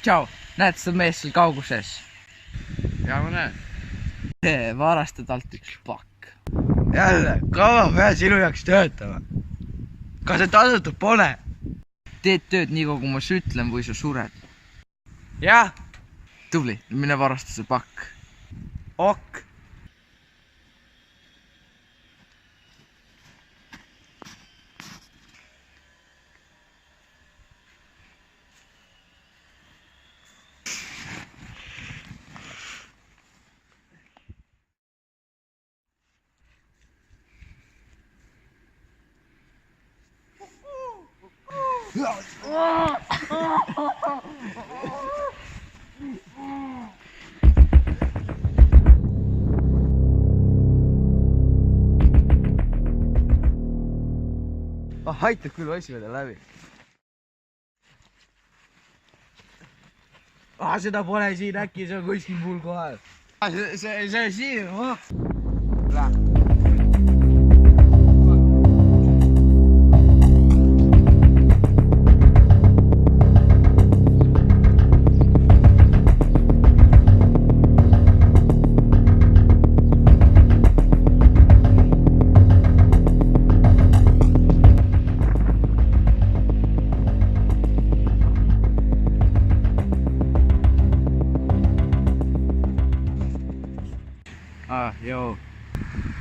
Tšau, näed seda meest seal kauguses? Ja ma näen. Varasta talt üks pakk. Jälle, kaua peal sinu jaoks töötama? Kas see tasutud pole? Teed tööd nii kogu ma ütlen või sa sured. Jah. Tubli, mine varasta see pakk. Ok. Aitab küll otsime läbi. Seda pole siin, äkki see on kuskil mul kohal. See siin, joo.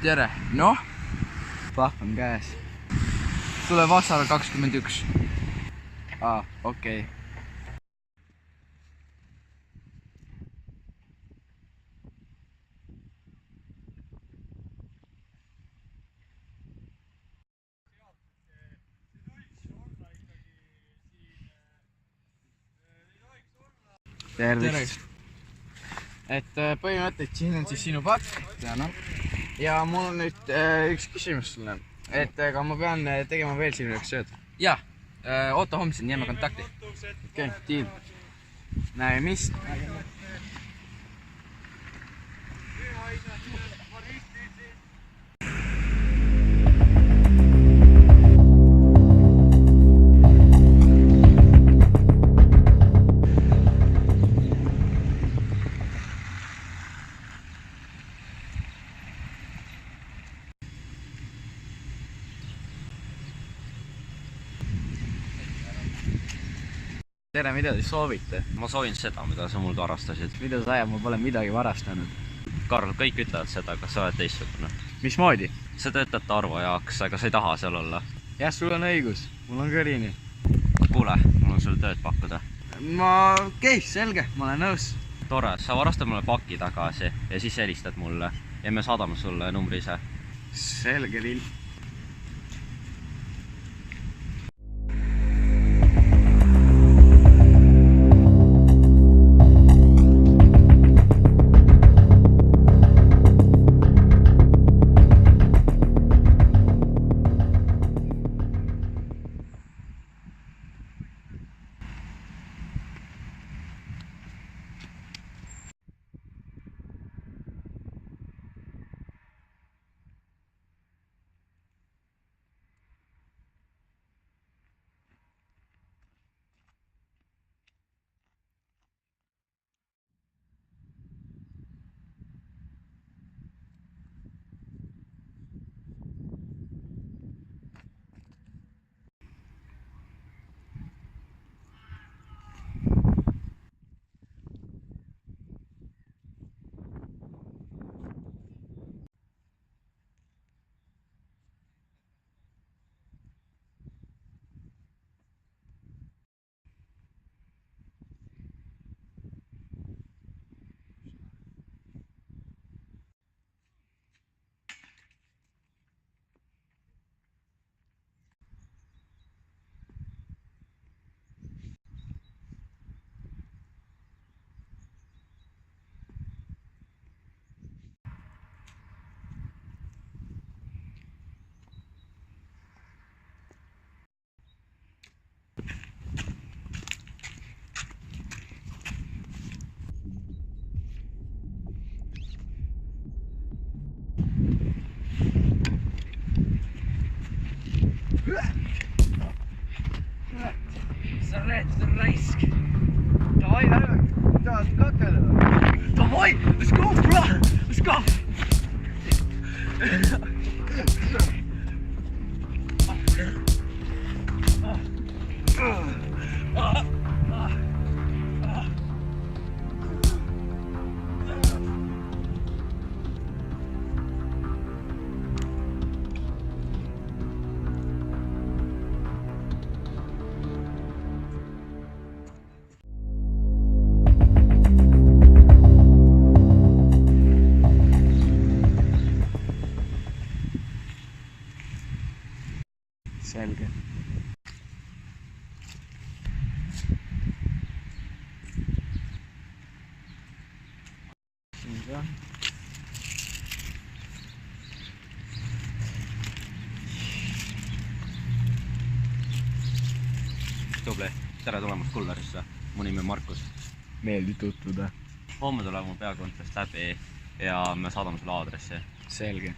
Tere, noh? Pahv on käes. Tule Vassale 21. Okei. Tervist. Et põhimõtteliselt siin on siis sinu pakk. Tänan. Ja mul on nüüd üks küsimus sulle. Et aga ma pean tegema veel sinu üks sööd. Jaa, oota homseni, jääme kontakti. Okei, deal. Näemist. Tere, mida te soovite? Ma soovin seda, mida sa mul varastasid. Mida sa ajab, ma pole midagi varastanud. Karl, kõik ütlevad seda, kas sa oled teistsugune. Mismoodi? Sa töötad Arvo jaoks, aga sa ei taha seal olla. Jah, sul on õigus. Mul on kõrini. Kuule, mul on sulle tööd pakkuda. Okei, selge, ma olen nõus. Tore, sa varastad mulle paki tagasi ja siis helistad mulle ja me saadame sulle numbri ise. Selge, Lill. tubli. tere tulemast Kullerisse. Mu nimi on Markus. Meeldib tutvuda. Homme tuleb mu peakontorist läbi ja me saadame sulle aadressi. Selge.